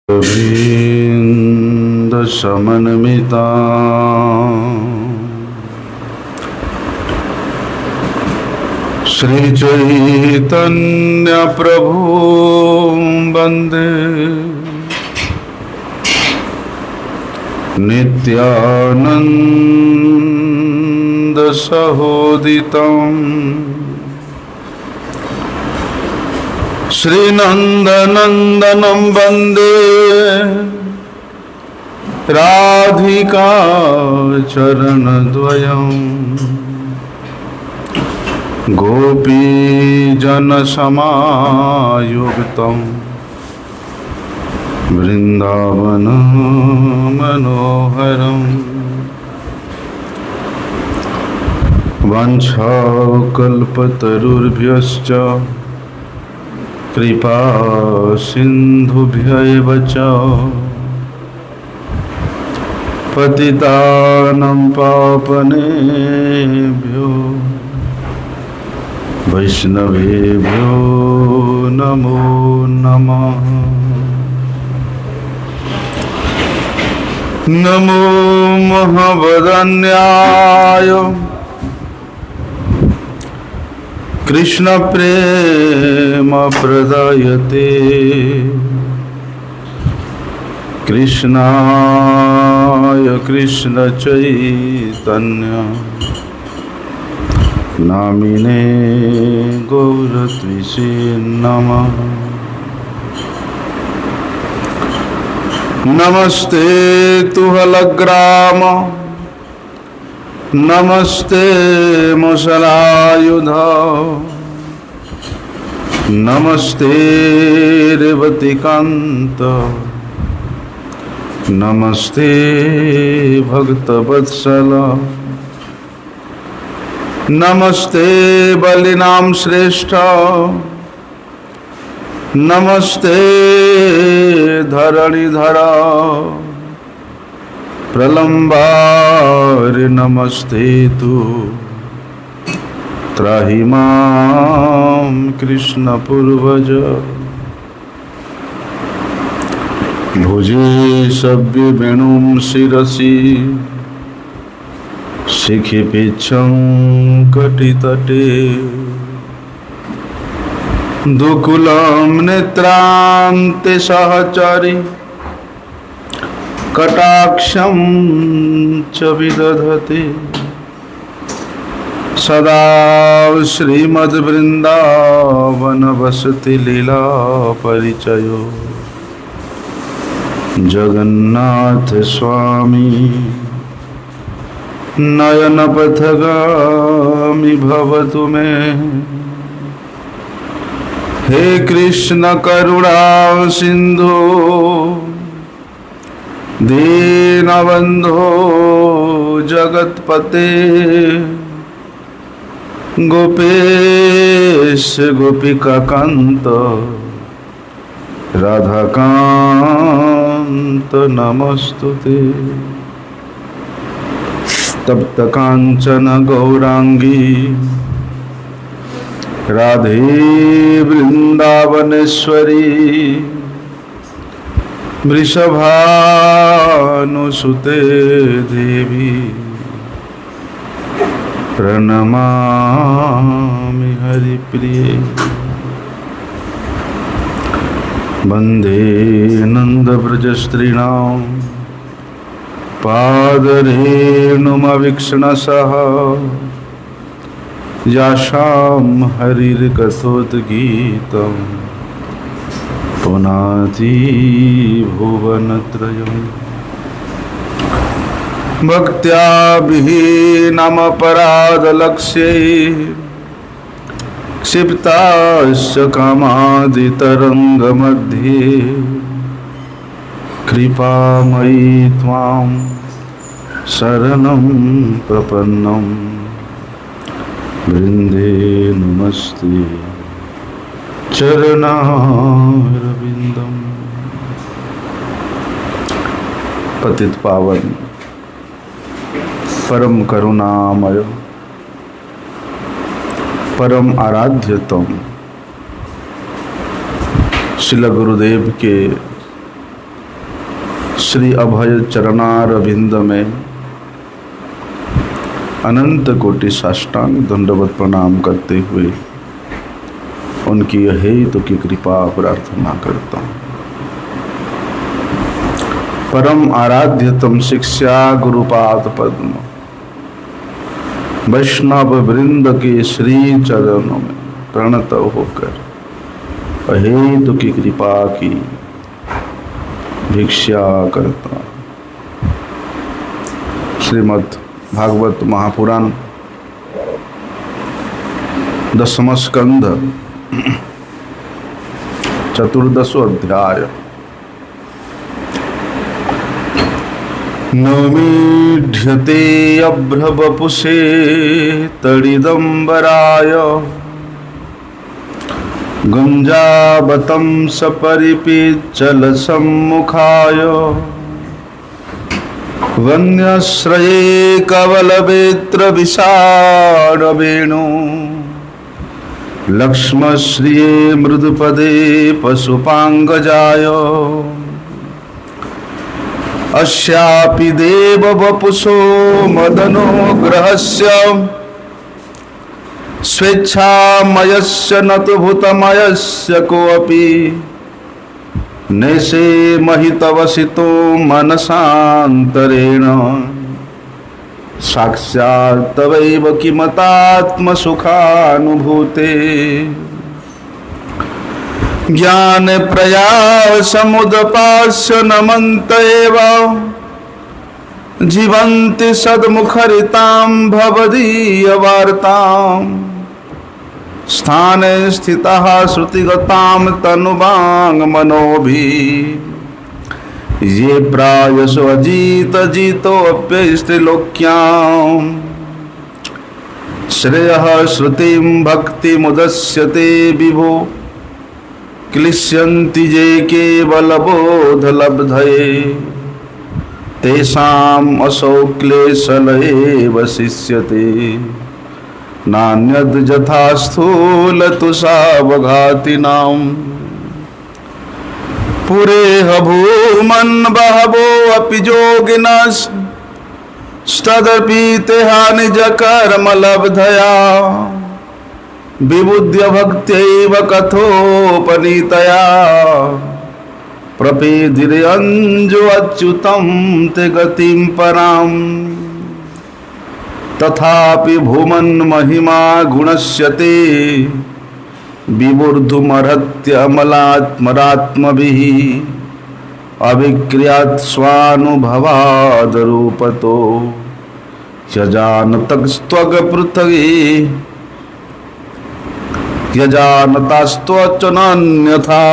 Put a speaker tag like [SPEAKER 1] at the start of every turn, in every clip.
[SPEAKER 1] गोविन्दशमन्विता श्रीचैतन्यप्रभु वन्दे नित्यानन्दसहोदितम् श्रीनन्दनन्दनं वन्दे राधिका चरणद्वयम् गोपीजनसमायुक्तं वृन्दावनं मनोहरम् वाञ्छाकल्पतरुभ्यश्च कृपा सिन्धुभ्यैव च पतितानं पावनेभ्यो वैष्णवेभ्यो नमो नमः। नमो महावदन्याय कृष्ण प्रेम प्रदायते कृष्णाय कृष्ण चैतन्य नामिने गौरत्विषे नमः। नमस्ते तुहलग्राम नमस्ते मुसलायुध नमस्ते रेवतीकांत नमस्ते भक्तवत्सल नमस्ते बलिनाम श्रेष्ठ नमस्ते धरणीधर प्रलंबार नमस्ते तु त्राहि मां कृष्ण पूर्वज भुजे सव्य वेणुं शिरसि शिखि पिच्छं कटितटे दुकुलं नेत्रान्ते सहचरि कटाक्षं च विदधते सदा श्रीमद्वृन्दावनवसति लीला परिचयो जगन्नाथ स्वामी नयनपथगामी भवतु मे। हे कृष्ण करुणा सिंधु दीनबंधो जगत्पते गोपेश गोपिकाकांत राधाकांत नमस्तुते। तप्त कांचन गौरांगी राधे वृंदावनेश्वरी वृषभानुसुते देवी प्रणमामि हरिप्रिये। वन्दे नन्दव्रजस्त्रीणां पादरेणुमवीक्षणसः यासां हरिर्कथोद्गीतं पुनाति भुवनत्रयम्। भक्त्या विहीनमपराधलक्ष्ये क्षिप्ताश्च कामादितरङ्गमध्ये कृपामयि त्वां शरणं प्रपन्नं वृन्दे नमस्ते चरणारविन्दम्। पतित पावन परम करुणामय परम आराध्यतम श्रील गुरुदेव के श्री अभय चरणारविंद में अनंत कोटि साष्टांग दंडवत प्रणाम करते हुए उनकी हेतु की कृपा प्रार्थना करता हूँ। परम आराध्यतम शिक्षा गुरुपाद पद्म वैष्णव वृंद के श्री चरणों में प्रणत होकर अहेतु की कृपा की भिक्षा करता। श्रीमद् भागवत महापुराण 10वां स्कंध 14वां अध्याय। न मीढ्यते अभ्रवपुषे तडिदंबराय गुंजावतं सपरिपिच्चल सम्मुखाय वन्यश्रये कवलवेत्र विषाणवेणु लक्ष्मश्रिये मृदुपदे पशुपांगजाय अस्यापि देववपुषो मदनो ग्रहस्य स्वेच्छामयस्य न तु भूतमयस्य कोऽपि नैषे महितवसितो मनसान्तरेण साक्षात् तवैव किमतात्मसुखानुभूते ज्ञान प्रयासमुदपास्य नमन्त एव जीवन्ति सद्मुखरितां भवदीयवार्ताम् स्थाने स्थितः श्रुतिगतां तनुवाङ् मनोभिः ये प्रायसो अजीतजितोऽप्यस्त्रिलोक्याम् श्रेयः श्रुतिं भक्तिमुदस्यते विभो क्लिश्यन्ति ये केवलबोधलब्धये तेषाम् असौ क्लेशलये वशिष्यते नान्यद् यथा स्थूलतुषावघातिनाम् पुरेह भूमन् बहवो अपि योगिनस्तदपि तेहा निजकर्मलब्धया विबुध्य भक्त्यैव कथोपनीतया प्रपेदिर्यञ्जो अच्युतं ते गतिं पराम् तथापि भूमन् महिमा गुणस्य ते विवुर्धुमर्हत्यमलात्मरात्मभिः अविक्रियात् स्वानुभवादरूपतो यजानतस्त्वगपृथगे यजानतास्त्वचनन्यथा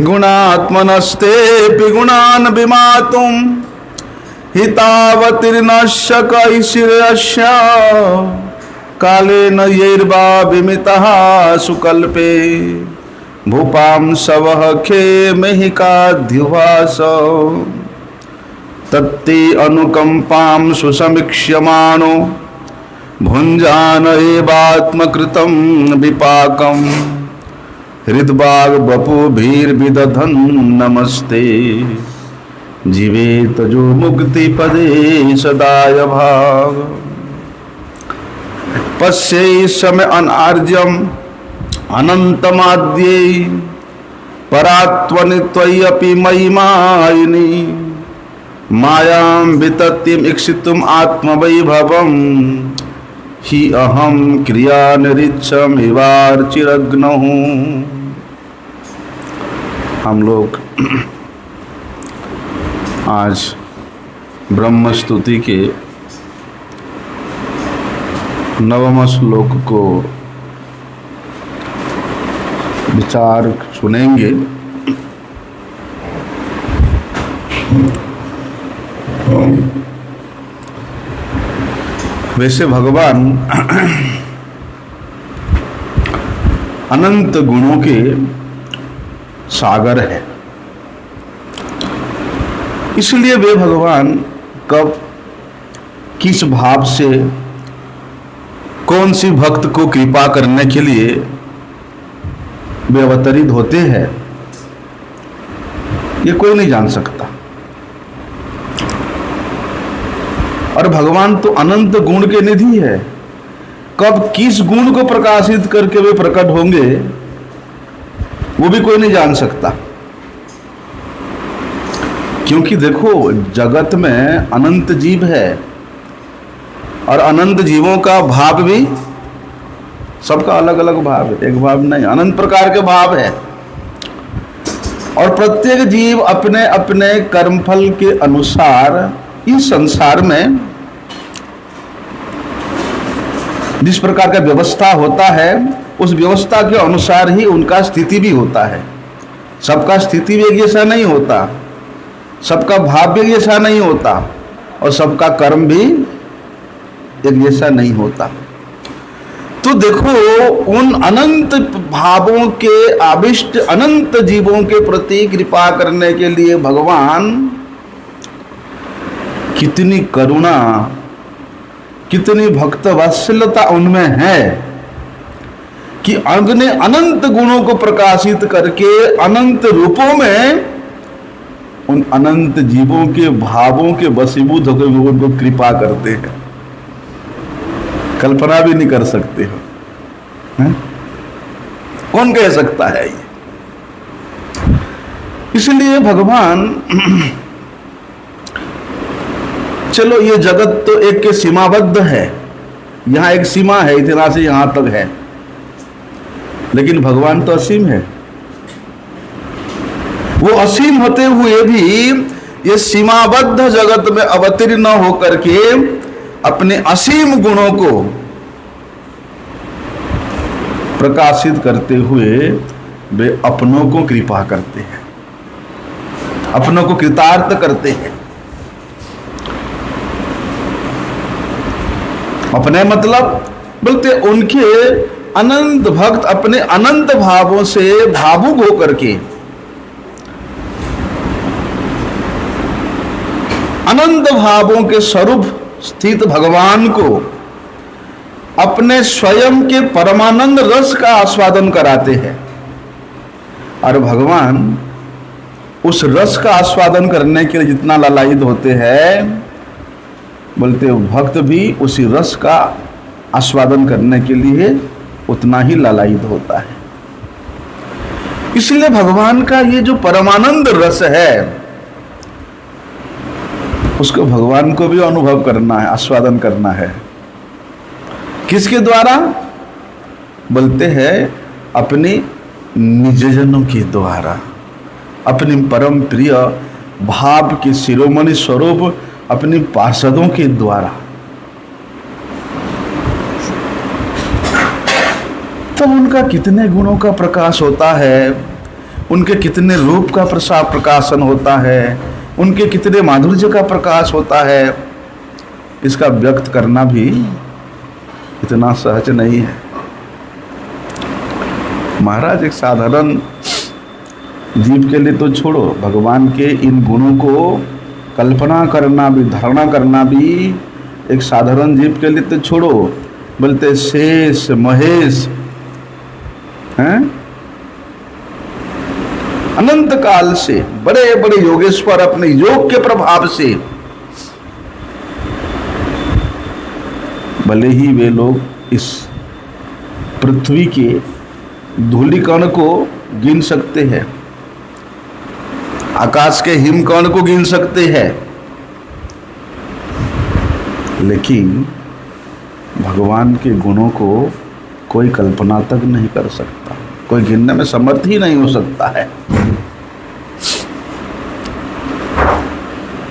[SPEAKER 1] गुणात्मनस्तेऽपि गुणान् विमातुं हितावतीर्नस्य कैशिर्यस्य कालेन यैर्वा विमितः सुकल्पे भूपां सवः खेमेहिकाद्युवास तत्ते अनुकंपां सुसमीक्ष्यमाणो भुञ्जान एवात्मकृतं विपाकम् हृद्वाग् वपुभिर्विदधन् नमस्ते जीवेत जो मुक्ति पदे सदाय भाग पश्यै समय अनार्यम् अनन्तमाद्यै परात्वनि त्वय्यपि महिमायिनी मायां वितत्यम् इक्षितुम् आत्मवैभवम् हि अहं क्रिया निरीक्षमिवार्चिरग्नः। हम लोग आज ब्रह्म स्तुति के 9वां श्लोक को विचार सुनेंगे। वैसे भगवान अनंत गुणों के सागर है, इसलिए वे भगवान कब किस भाव से कौन सी भक्त को कृपा करने के लिए वे अवतरित होते हैं ये कोई नहीं जान सकता। और भगवान तो अनंत गुण के निधि है, कब किस गुण को प्रकाशित करके वे प्रकट होंगे वो भी कोई नहीं जान सकता। क्योंकि देखो, जगत में अनंत जीव है और अनंत जीवों का भाव भी सबका अलग अलग भाव है, एक भाव नहीं, अनंत प्रकार के भाव है। और प्रत्येक जीव अपने अपने कर्मफल के अनुसार इस संसार में जिस प्रकार का व्यवस्था होता है, उस व्यवस्था के अनुसार ही उनका स्थिति भी होता है। सबका स्थिति भी एक जैसा नहीं होता, सबका भाव भी एक जैसा नहीं होता, और सबका कर्म भी एक जैसा नहीं होता। तो देखो, उन अनंत भावों के आविष्ट अनंत जीवों के प्रति कृपा करने के लिए भगवान कितनी करुणा, कितनी भक्त वात्सल्यता उनमें है कि अपने अनंत गुणों को प्रकाशित करके अनंत रूपों में उन अनंत जीवों के भावों के वशीभूत होकर उनको कृपा करते हैं। कल्पना भी नहीं कर सकते हो, हैं? कौन कह सकता है ये? इसलिए भगवान चलो, ये जगत तो एक के सीमाबद्ध है, यहां एक सीमा है, इतना से यहां तक है, लेकिन भगवान तो असीम है। वो असीम होते हुए भी ये सीमाबद्ध जगत में अवतीर्ण होकर के अपने असीम गुणों को प्रकाशित करते हुए वे अपनों को कृपा करते हैं, अपनों को कृतार्थ करते हैं। अपने मतलब बोलते उनके अनंत भक्त अपने अनंत भावों से भावुक होकर के अनंत भावों के स्वरूप स्थित भगवान को अपने स्वयं के परमानंद रस का आस्वादन कराते हैं। और भगवान उस रस का आस्वादन करने के लिए जितना लालायित होते हैं, बोलते भक्त भी उसी रस का आस्वादन करने के लिए उतना ही लालायित होता है। इसलिए भगवान का ये जो परमानंद रस है, उसको भगवान को भी अनुभव करना है, आस्वादन करना है। किसके द्वारा? बोलते हैं अपने निजजनों के द्वारा, अपने परम प्रिय भाव के शिरोमणि स्वरूप अपने पार्षदों के द्वारा। तो उनका कितने गुणों का प्रकाश होता है, उनके कितने रूप का प्रकाशन होता है, उनके कितने माधुर्य का प्रकाश होता है, इसका व्यक्त करना भी इतना सहज नहीं है। महाराज, एक साधारण जीव के लिए तो छोड़ो, भगवान के इन गुणों को कल्पना करना भी, धारणा करना भी एक साधारण जीव के लिए तो छोड़ो, बोलते शेष महेश हैं, अनंत काल से बड़े बड़े योगेश्वर अपने योग के प्रभाव से, भले ही वे लोग इस पृथ्वी के धूलिकण को गिन सकते हैं, आकाश के हिमकण को गिन सकते हैं, लेकिन भगवान के गुणों को कोई कल्पना तक नहीं कर सकता, कोई गिनने में समर्थ ही नहीं हो सकता है।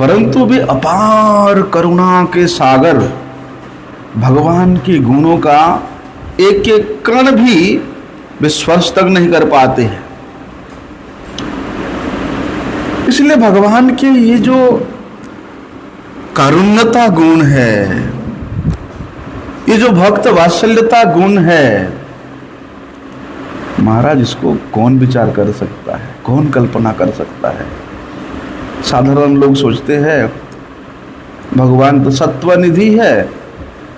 [SPEAKER 1] परंतु भी अपार करुणा के सागर भगवान के गुणों का एक एक कण भी वे स्पर्श तक नहीं कर पाते हैं। इसलिए भगवान के ये जो कारुण्यता गुण है, ये जो भक्त वात्सल्यता गुण है, महाराज इसको कौन विचार कर सकता है, कौन कल्पना कर सकता है। साधारण लोग सोचते हैं भगवान तो सत्व निधि है,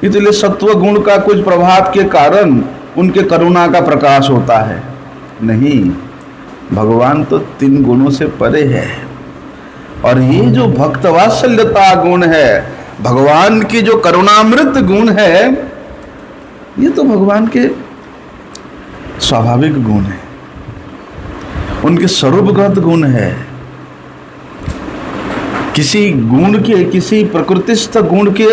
[SPEAKER 1] इसलिए सत्व गुण का कुछ प्रभाव के कारण उनके करुणा का प्रकाश होता है। नहीं, भगवान तो 3 गुणों से परे है। और ये जो भक्त वात्सल्यता गुण है, भगवान की जो करुणामृत गुण है, ये तो भगवान के स्वाभाविक गुण है, उनके स्वरूपगत गुण है। किसी गुण के, किसी प्रकृतिस्थ गुण के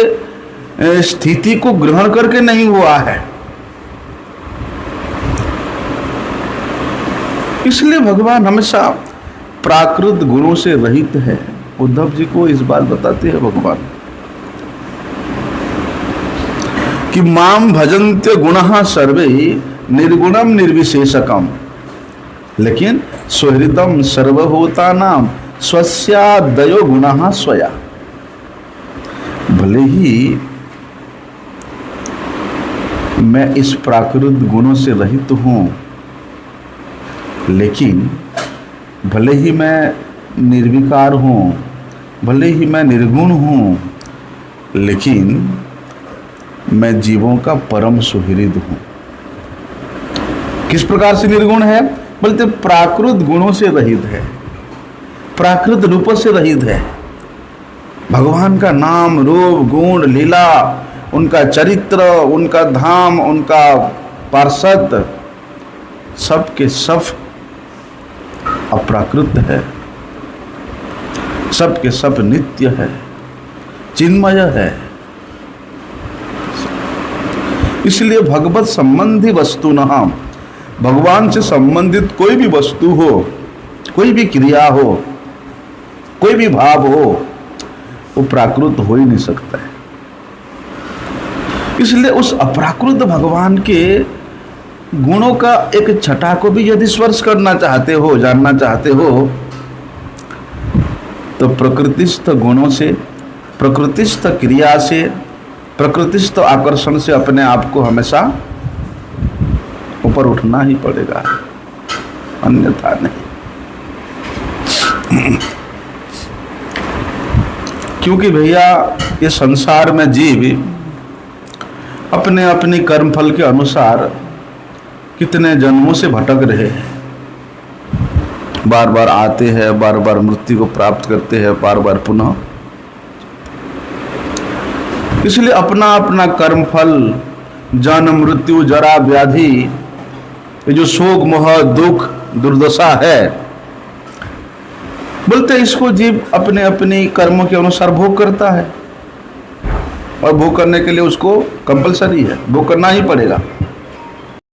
[SPEAKER 1] स्थिति को ग्रहण करके नहीं हुआ है। इसलिए भगवान हमेशा प्राकृत गुणों से रहित है। उद्धव जी को इस बात बताते हैं भगवान कि माम भजन्त्य गुणः सर्वे निर्गुणम निर्विशेषकम, लेकिन सुहृदम सर्वभूतानां स्वस्यादयो गुणः स्वया। भले ही मैं इस प्राकृत गुणों से रहित हूं, लेकिन भले ही मैं निर्विकार हूं, भले ही मैं निर्गुण हूं, लेकिन मैं जीवों का परम सुहृद हूं। किस प्रकार से निर्गुण है? बोलते प्राकृत गुणों से रहित है, प्राकृत रूप से रहित है। भगवान का नाम, रूप, गुण, लीला, उनका चरित्र, उनका धाम, उनका पार्षद, सब के सब अप्राकृत है, सब के सब नित्य है, चिन्मय है। इसलिए भगवत संबंधी वस्तु न, भगवान से संबंधित कोई भी वस्तु हो, कोई भी क्रिया हो, कोई भी भाव हो, वो प्राकृत हो ही नहीं सकता है। इसलिए उस अप्राकृत भगवान के गुणों का एक छटा को भी यदि स्पर्श करना चाहते हो, जानना चाहते हो, तो प्रकृतिस्थ गुणों से, प्रकृतिस्थ क्रिया से, प्रकृतिस्थ आकर्षण से अपने आप को हमेशा ऊपर उठना ही पड़ेगा, अन्यथा नहीं। क्योंकि भैया ये संसार में जीव अपने अपने कर्मफल के अनुसार कितने जन्मों से भटक रहे हैं, बार बार आते हैं, बार बार मृत्यु को प्राप्त करते हैं, बार बार पुनः। इसलिए अपना अपना कर्मफल, जन्म, मृत्यु, जरा, व्याधि, ये जो शोक, मोह, दुख, दुर्दशा है, बोलते इसको जीव अपने अपने कर्मों के अनुसार भोग करता है, और भोग करने के लिए उसको कंपलसरी है, भोग करना ही पड़ेगा।